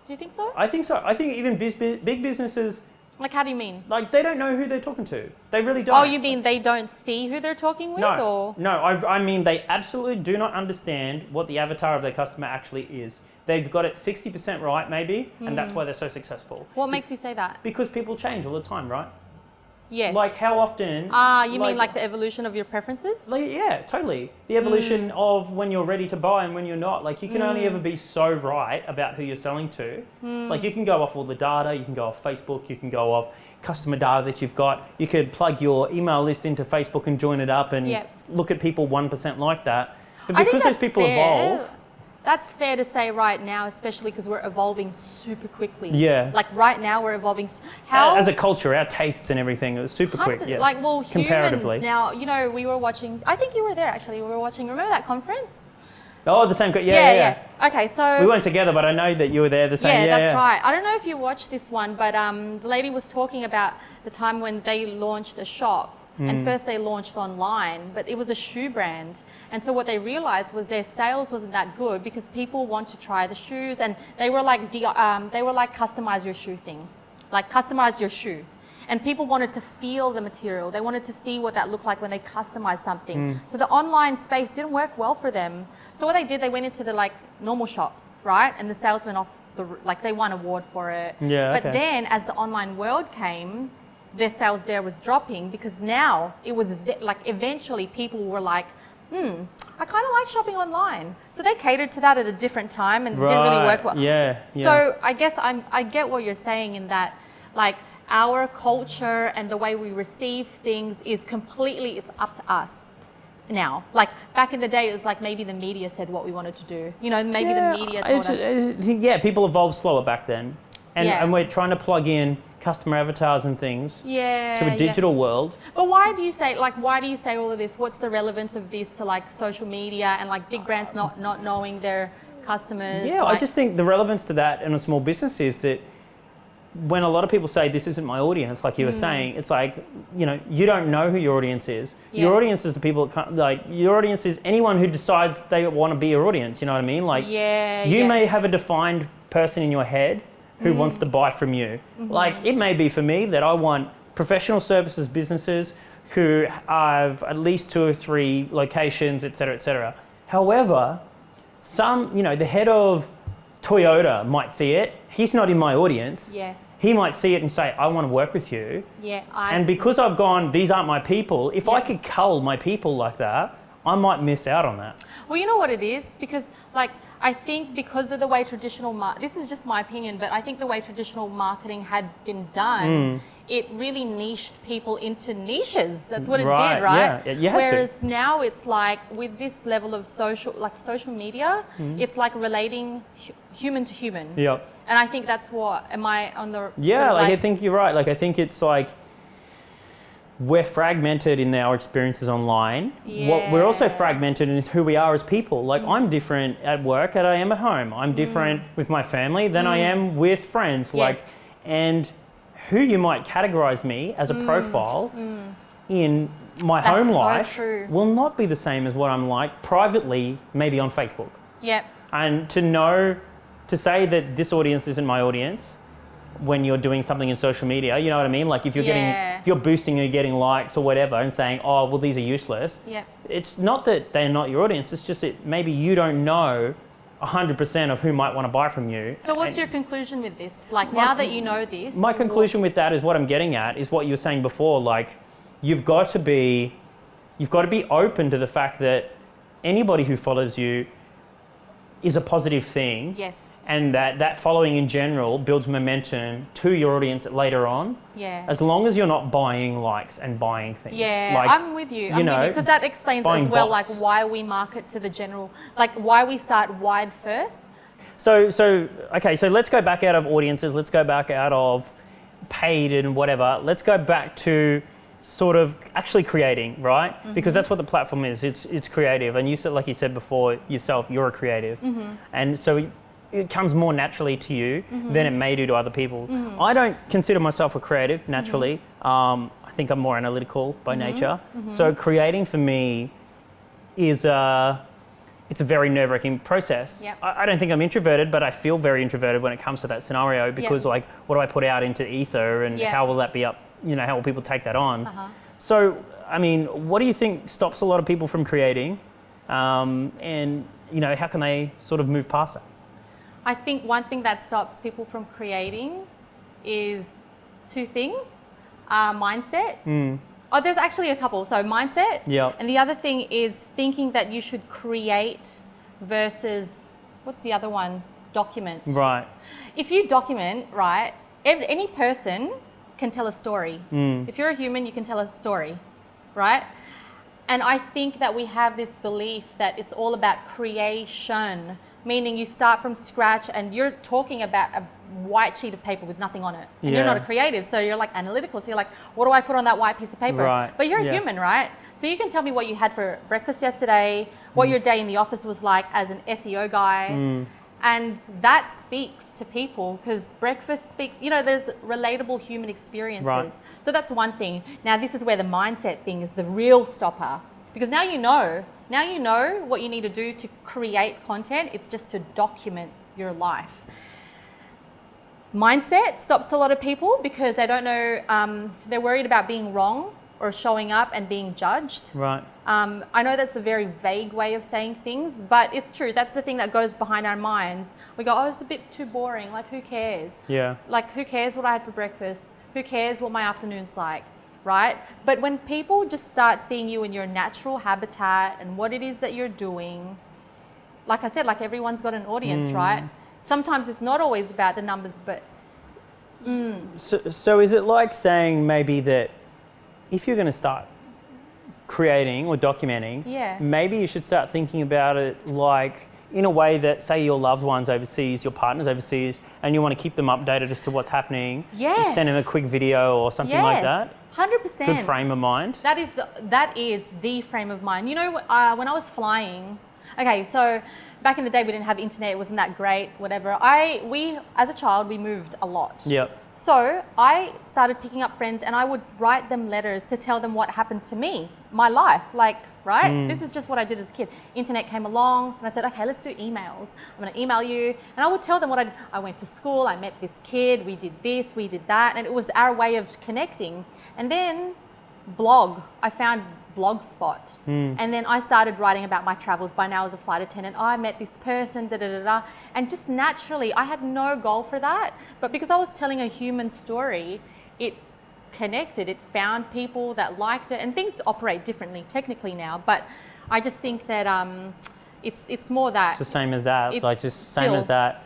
S4: Do you think so?
S3: I think so. I think even big businesses...
S4: Like, how do you mean?
S3: Like, they don't know who they're talking to. They really don't.
S4: Oh, you mean they don't see who they're talking with?
S3: No, I mean they absolutely do not understand what the avatar of their customer actually is. They've got it 60% right, maybe, and that's why they're so successful.
S4: What makes you say that?
S3: Because people change all the time, right?
S4: Yes.
S3: Like, how often...
S4: you mean like the evolution of your preferences?
S3: Like, yeah, totally. The evolution of when you're ready to buy and when you're not. Like, you can only ever be so right about who you're selling to. Like, you can go off all the data, you can go off Facebook, you can go off customer data that you've got. You could plug your email list into Facebook and join it up and look at people 1% like that. But because those people evolve...
S4: That's fair to say right now, especially because we're evolving super quickly.
S3: Yeah.
S4: Like right now, we're evolving.
S3: As a culture, our tastes and everything, it was super quick. Yeah.
S4: Like, well,
S3: comparatively.
S4: humans now, you know, we were watching, I think you were there actually, we were watching, remember that conference?
S3: Oh, the same. Yeah.
S4: Okay, so.
S3: We weren't together, but I know that you were there the same.
S4: Yeah, that's right. I don't know if you watched this one, but the lady was talking about the time when they launched a shop. And first they launched online, but it was a shoe brand. And so what they realized was their sales wasn't that good because people want to try the shoes, and they were like customize your shoe thing, like customize your shoe. And people wanted to feel the material. They wanted to see what that looked like when they customized something. So the online space didn't work well for them. So what they did, they went into the like normal shops, right? And the sales went off they won an award for it.
S3: Yeah.
S4: But then as the online world came, their sales there was dropping because now it was like eventually people were like, I kind of like shopping online. So they catered to that at a different time and it didn't really work well.
S3: Yeah.
S4: So I guess I get what you're saying in that, like, our culture and the way we receive things is completely, it's up to us now. Like back in the day, it was like maybe the media said what we wanted to do. You know, maybe the media told us.
S3: People evolved slower back then. And we're trying to plug in customer avatars and things to a digital world.
S4: But why do you say all of this? What's the relevance of this to like social media and like big brands not knowing their customers?
S3: Yeah, I just think the relevance to that in a small business is that when a lot of people say this isn't my audience, like you were saying, it's like, you know, you don't know who your audience is. Yeah. Your audience is the people that like your audience is anyone who decides they want to be your audience. You know what I mean? Like you may have a defined person in your head who wants to buy from you. Like it may be for me that I want professional services businesses who have at least 2 or 3 locations, et cetera, et cetera. However, the head of Toyota might see it. He's not in my audience.
S4: Yes.
S3: He might see it and say, I want to work with you.
S4: Yeah.
S3: And because I've gone, these aren't my people, if I could cull my people like that, I might miss out on that.
S4: Well, you know what it is? Because like, I think because of the way this is just my opinion, but I think the way traditional marketing had been done, it really niched people into niches. That's what it did, right?
S3: Yeah, you had
S4: Whereas now it's like with this level of social media, it's like relating human to human.
S3: Yep.
S4: And I think that's what, am I on the...
S3: Yeah, I think you're right. Like I think it's like, we're fragmented in our experiences online.
S4: Yeah.
S3: We're also fragmented in who we are as people. Like I'm different at work than I am at home. I'm different with my family than I am with friends. Like, and who you might categorize me as a profile in my home life will not be the same as what I'm like privately, maybe on Facebook.
S4: Yep.
S3: And to say that this audience isn't my audience when you're doing something in social media, you know what I mean? Like if you're boosting and you're getting likes or whatever and saying, oh, well, these are useless.
S4: Yep.
S3: It's not that they're not your audience. It's just that maybe you don't know 100% of who might want to buy from you.
S4: So what's your conclusion with this? Like now that you know this.
S3: My conclusion with that is what I'm getting at is what you were saying before. Like you've got to be open to the fact that anybody who follows you is a positive thing.
S4: Yes.
S3: And that following in general builds momentum to your audience later on.
S4: Yeah.
S3: As long as you're not buying likes and buying things.
S4: Yeah,
S3: like,
S4: I'm with you. Because that explains as well,
S3: bots.
S4: like why we market to the general, like why we start wide first.
S3: So let's go back out of audiences. Let's go back out of paid and whatever. Let's go back to sort of actually creating, right? Because that's what the platform is. It's creative. And you said, like you said before yourself, you're a creative. And so it comes more naturally to you than it may do to other people. I don't consider myself a creative naturally. I think I'm more analytical by nature. So creating for me is it's a very nerve-wracking process.
S4: Yep.
S3: I don't think I'm introverted, but I feel very introverted when it comes to that scenario because like, what do I put out into ether and how will that be up? You know, how will people take that on? So, I mean, what do you think stops a lot of people from creating? And, you know, how can they sort of move past that?
S4: I think one thing that stops people from creating is 2 things. Mindset. Oh, there's actually a couple. So mindset.
S3: Yeah.
S4: And the other thing is thinking that you should create versus, what's the other one? Document.
S3: Right.
S4: If you document, right, any person can tell a story. If you're a human, you can tell a story, right? And I think that we have this belief that it's all about creation meaning you start from scratch and you're talking about a white sheet of paper with nothing on it. And you're not a creative, so you're like analytical. So you're like, what do I put on that white piece of paper?
S3: Right.
S4: But you're a human, right? So you can tell me what you had for breakfast yesterday, what your day in the office was like as an SEO guy. And that speaks to people because breakfast speaks, there's relatable human experiences.
S3: Right.
S4: So that's one thing. Now, this is where the mindset thing is the real stopper. Because now you know what you need to do to create content. It's just to document your life. Mindset stops a lot of people because they don't know, they're worried about being wrong or showing up and being judged.
S3: Right.
S4: I know that's a very vague way of saying things, but it's true. That's the thing that goes behind our minds. We go, oh, it's a bit too boring. Like, who cares?
S3: Yeah.
S4: Like, who cares what I had for breakfast? Who cares what my afternoon's like? Right? But when people just start seeing you in your natural habitat and what it is that you're doing, like I said, like everyone's got an audience, right? Sometimes it's not always about the numbers, but...
S3: So is it like saying maybe that if you're going to start creating or documenting, maybe you should start thinking about it like in a way that, say, your loved ones overseas, your partners overseas, and you want to keep them updated as to what's happening.
S4: Yes.
S3: You send them a quick video or something like that.
S4: 100%.
S3: Good frame of mind.
S4: That is the frame of mind. You know, when I was flying, okay, so back in the day we didn't have internet, it wasn't that great, whatever. We as a child, we moved a lot.
S3: Yep.
S4: So I started picking up friends and I would write them letters to tell them what happened to me, my life, like, right? This is just what I did as a kid. Internet came along and I said, okay, let's do emails. I'm going to email you. And I would tell them what I did. I went to school, I met this kid, we did this, we did that. And it was our way of connecting. And then blog, I found Blogspot. And then I started writing about my travels. By now I was a flight attendant. I met this person, and just naturally, I had no goal for that. But because I was telling a human story, it connected. It found people that liked it, and things operate differently technically now. But I just think that it's more that.
S3: It's the same as that.
S4: It's
S3: like just same as that.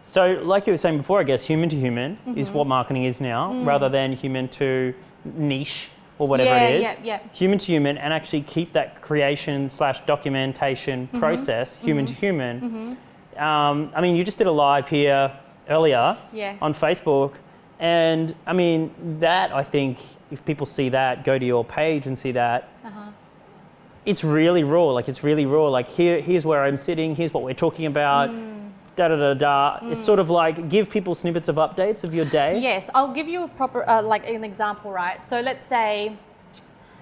S3: So like you were saying before, I guess human to human is what marketing is now, rather than human to niche. Or whatever it is, human to human, and actually keep that creation / documentation process human to human. I mean, you just did a live here earlier on Facebook, and I mean, that I think if people see that, go to your page and see that, it's really raw. Like, it's really raw. Like, here's where I'm sitting, here's what we're talking about. It's sort of like give people snippets of updates of your day.
S4: Yes, I'll give you a proper, like an example, right? So let's say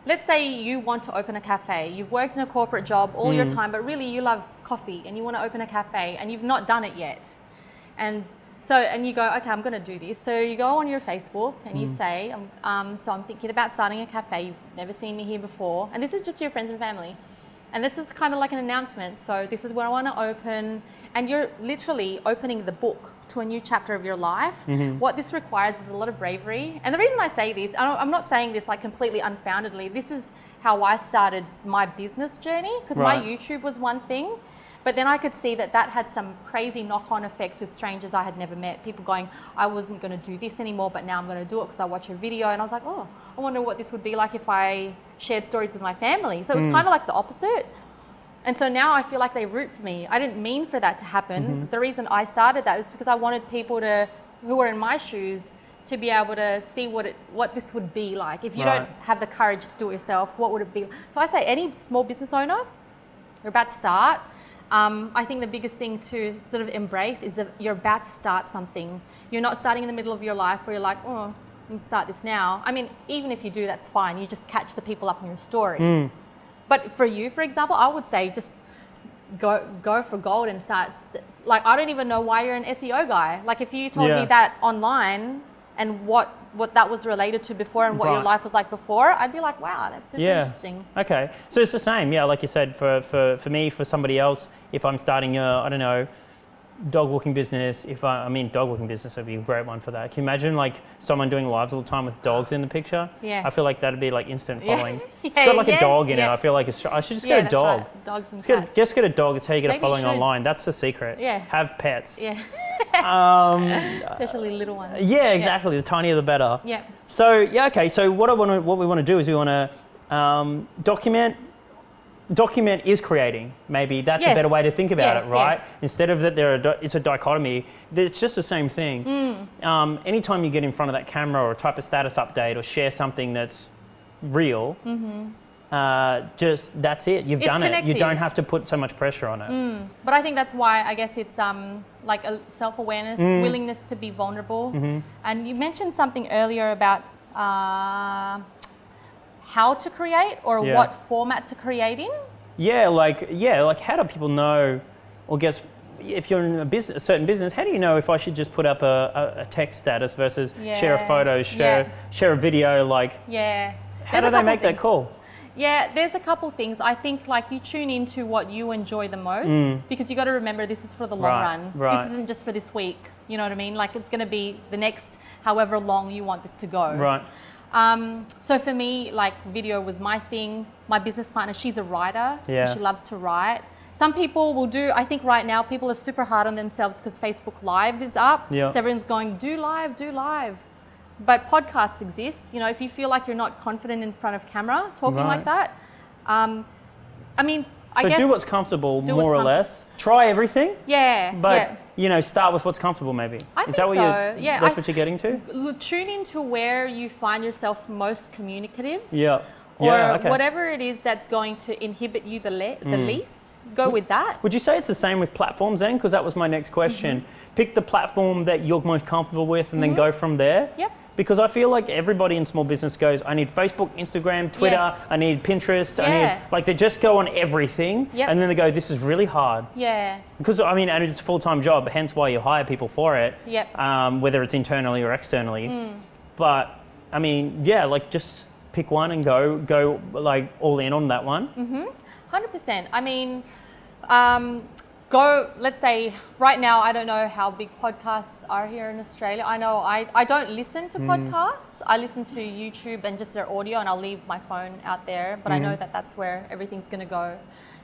S4: you want to open a cafe. You've worked in a corporate job all your time, but really you love coffee and you want to open a cafe and you've not done it yet. And you go, okay, I'm going to do this. So you go on your Facebook and you say, so I'm thinking about starting a cafe. You've never seen me here before. And this is just your friends and family. And this is kind of like an announcement. So this is where I want to open. And you're literally opening the book to a new chapter of your life. What this requires is a lot of bravery. And the reason I say this, I'm not saying this like completely unfoundedly. This is how I started my business journey, because my YouTube was one thing. But then I could see that had some crazy knock-on effects with strangers I had never met. People going, I wasn't going to do this anymore, but now I'm going to do it because I watch a video. And I was like, oh, I wonder what this would be like if I shared stories with my family. So it was kind of like the opposite. And so now I feel like they root for me. I didn't mean for that to happen. The reason I started that is because I wanted people who were in my shoes to be able to see what this would be like. If you don't have the courage to do it yourself, what would it be? So I say any small business owner, you're about to start. I think the biggest thing to sort of embrace is that you're about to start something. You're not starting in the middle of your life where you're like, oh, I'm going to start this now. I mean, even if you do, that's fine. You just catch the people up in your story. But for you, for example, I would say just go for gold and start. Like, I don't even know why you're an SEO guy. Like, if you told me that online and what that was related to before and what your life was like before, I'd be like, wow, that's super interesting.
S3: Okay, so it's the same. Yeah, like you said, for me, for somebody else, if I'm starting I don't know, dog walking business, dog walking business would be a great one for that. Can you imagine like someone doing lives all the time with dogs in the picture?
S4: Yeah.
S3: I feel like that'd be like instant following. It's got like a dog in it. I feel like I should just get a dog.
S4: Right. Dogs and
S3: cats. Just get a dog. It's how you get a following online. That's the secret.
S4: Yeah.
S3: Have pets.
S4: Yeah. Especially little ones.
S3: Yeah, exactly. The tinier the better.
S4: Yeah.
S3: So okay. So what we want to do is we want to document document is creating. Maybe that's a better way to think about it, right? Yes. Instead of that it's a dichotomy, it's just the same thing. Anytime you get in front of that camera or type a status update or share something that's real, just that's it. You've done it. You don't have to put so much pressure on it.
S4: But I think that's why I guess it's like a self-awareness, willingness to be vulnerable. And you mentioned something earlier about how to create or what format to create in.
S3: Like how do people know, or guess if you're in a certain business, how do you know if I should just put up a text status versus share a photo, share a video, how do they make that call?
S4: Yeah, there's a couple things. I think like you tune into what you enjoy the most because you got to remember this is for the long run. Right. This isn't just for this week. You know what I mean? Like it's going to be the next however long you want this to go.
S3: Right.
S4: So for me, like video was my thing. My business partner, she's a writer, so she loves to write. Some people will do, I think right now people are super hard on themselves because Facebook Live is up. So everyone's going, do live. But podcasts exist. You know, if you feel like you're not confident in front of camera talking like that, I mean, I guess...
S3: So do what's comfortable, more or less. Try everything.
S4: Yeah.
S3: But, you know, start with what's comfortable maybe.
S4: I think so.
S3: That's what you're getting to?
S4: Tune into where you find yourself most communicative.
S3: Yeah.
S4: Or whatever it is that's going to inhibit you the least, go with that.
S3: Would you say it's the same with platforms then? Because that was my next question. Pick the platform that you're most comfortable with and then go from there.
S4: Yep.
S3: Because I feel like everybody in small business goes, I need Facebook, Instagram, Twitter, I need Pinterest, I need, like they just go on everything and then they go, this is really hard.
S4: Yeah.
S3: Because I mean, and it's a full-time job, hence why you hire people for it, whether it's internally or externally. But I mean, like just pick one and go like all in on that one.
S4: 100%. I mean, let's say right now, I don't know how big podcasts are here in Australia. I know I don't listen to podcasts. I listen to YouTube and just their audio and I'll leave my phone out there. But I know that that's where everything's going to go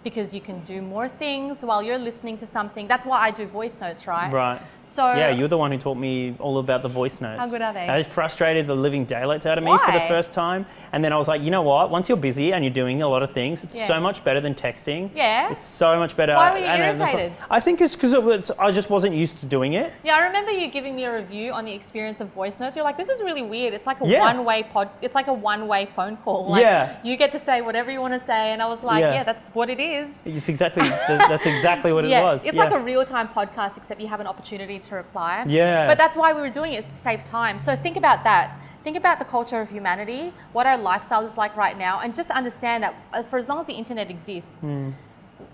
S4: because you can do more things while you're listening to something. That's why I do voice notes, right?
S3: Right.
S4: So
S3: yeah, you're the one who taught me all about the voice notes.
S4: How good are they?
S3: It frustrated the living daylights out of me for the first time. And then I was like, you know what? Once you're busy and you're doing a lot of things, it's so much better than texting.
S4: Yeah.
S3: It's so much better.
S4: Why were you irritated?
S3: I think it's because I just wasn't used to doing it.
S4: Yeah, I remember you giving me a review on the experience of voice notes. You're like, this is really weird. It's like a one-way phone call. Like, you get to say whatever you want to say. And I was like, that's what it is.
S3: It's that's exactly what it was.
S4: It's like a real-time podcast, except you have an opportunity to reply.
S3: Yeah.
S4: But that's why we were doing it, to save time. So think about that. Think about the culture of humanity, what our lifestyle is like right now, and just understand that for as long as the internet exists,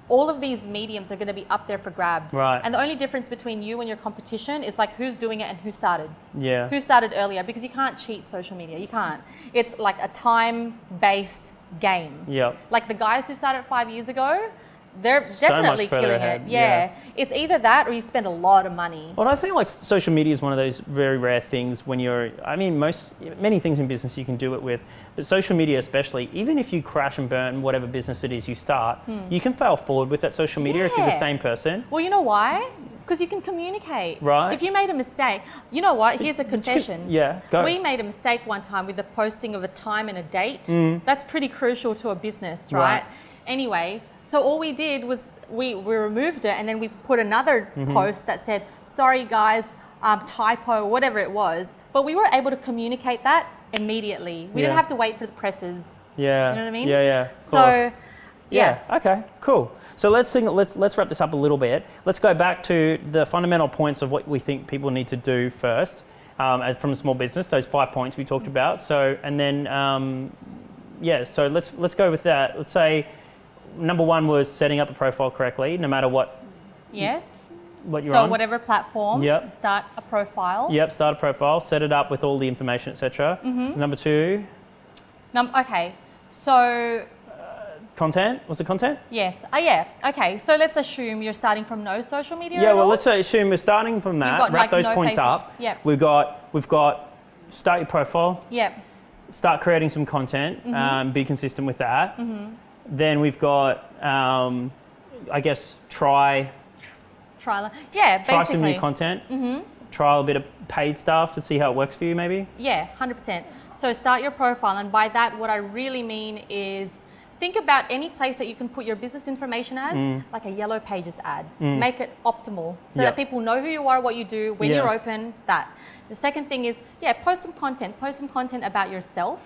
S4: all of these mediums are going to be up there for grabs.
S3: Right.
S4: And the only difference between you and your competition is like who's doing it and who started.
S3: Yeah.
S4: Who started earlier, because you can't cheat social media. You can't. It's like a time-based game.
S3: Yep.
S4: Like the guys who started 5 years ago, they're definitely killing it. Yeah. It's either that or you spend a lot of money.
S3: Well, I think like social media is one of those very rare things when many things in business you can do it with, but social media especially, even if you crash and burn whatever business it is you start, you can fail forward with that social media if you're the same person.
S4: Well, you know why? Because you can communicate.
S3: Right.
S4: If you made a mistake, you know what? Here's a confession.
S3: Go.
S4: We made a mistake one time with the posting of a time and a date. That's pretty crucial to a business, right? Anyway, so all we did was we removed it and then we put another post that said, sorry guys, typo, whatever it was. But we were able to communicate that immediately. We didn't have to wait for the presses.
S3: Yeah.
S4: You know what I mean?
S3: Yeah.
S4: So,
S3: Okay, cool. So let's wrap this up a little bit. Let's go back to the fundamental points of what we think people need to do first from a small business, those 5 points we talked about. So, and then, so let's go with that. Let's say, number one was setting up the profile correctly, no matter what.
S4: Yes.
S3: What you're on.
S4: So whatever platform, start a profile.
S3: Yep, start a profile, set it up with all the information, etc. Number two.
S4: Okay, so.
S3: Content? Was it content?
S4: Yes. Okay, so let's assume you're starting from no social media.
S3: Yeah, well, let's assume we're starting from that. Wrap those points up.
S4: Yep.
S3: We've got start your profile.
S4: Yep.
S3: Start creating some content. Be consistent with that. Then we've got, I guess, try some new content. Try a bit of paid stuff to see how it works for you, maybe.
S4: Yeah, 100%. So start your profile, and by that, what I really mean is think about any place that you can put your business information as, like a Yellow Pages ad. Make it optimal so that people know who you are, what you do, when you're open, that. The second thing is, post some content. Post some content about yourself.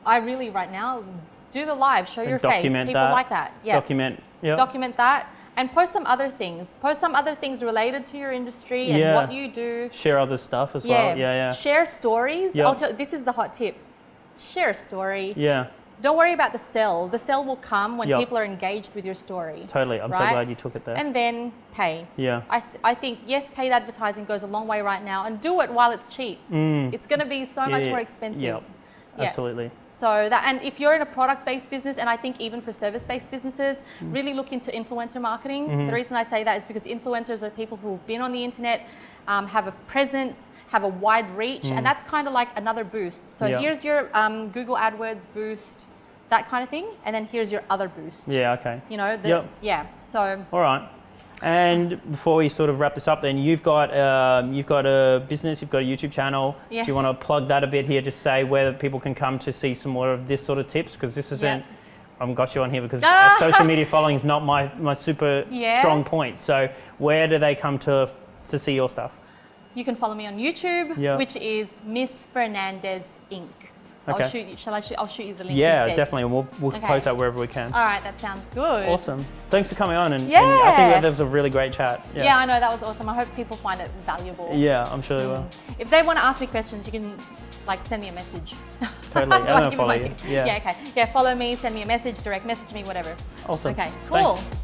S4: I really, right now, do the live, show your face. People like that. Yeah. Document that. And post some other things. Post some other things related to your industry and what you do.
S3: Share other stuff as well. Yeah.
S4: Share stories. This is the hot tip. Share a story.
S3: Yeah.
S4: Don't worry about the sell. The sell will come when people are engaged with your story.
S3: Totally. I'm so glad you took it there.
S4: And then pay.
S3: Yeah.
S4: I think, yes, paid advertising goes a long way right now, and do it while it's cheap. It's going to be so much more expensive.
S3: Yeah. Absolutely.
S4: So that, and if you're in a product-based business, and I think even for service-based businesses, really look into influencer marketing. The reason I say that is because influencers are people who've been on the internet, have a presence, have a wide reach, and that's kind of like another boost. So here's your Google AdWords boost, that kind of thing, and then here's your other boost.
S3: Yeah, okay.
S4: You know, so.
S3: All right. And before we sort of wrap this up, then you've got a business, you've got a YouTube channel.
S4: Yes.
S3: Do you want to plug that a bit here? Just say where people can come to see some more of this sort of tips, because this isn't. I've got you on here because social media following is not my super strong point. So where do they come to see your stuff?
S4: You can follow me on YouTube, which is Miss Fernandez Inc.
S3: Okay.
S4: I'll shoot you the link.
S3: Yeah,
S4: instead.
S3: definitely. And we'll post that wherever we can.
S4: All right, that sounds good.
S3: Awesome. Thanks for coming on. And I think that was a really great chat.
S4: Yeah, I know, that was awesome. I hope people find it valuable.
S3: Yeah, I'm sure they will.
S4: If they want to ask me questions, you can send me a message.
S3: Totally. I'm going to follow you.
S4: Yeah, okay. Yeah, follow me, send me a message, direct message me, whatever.
S3: Awesome.
S4: Okay, cool.
S3: Thanks.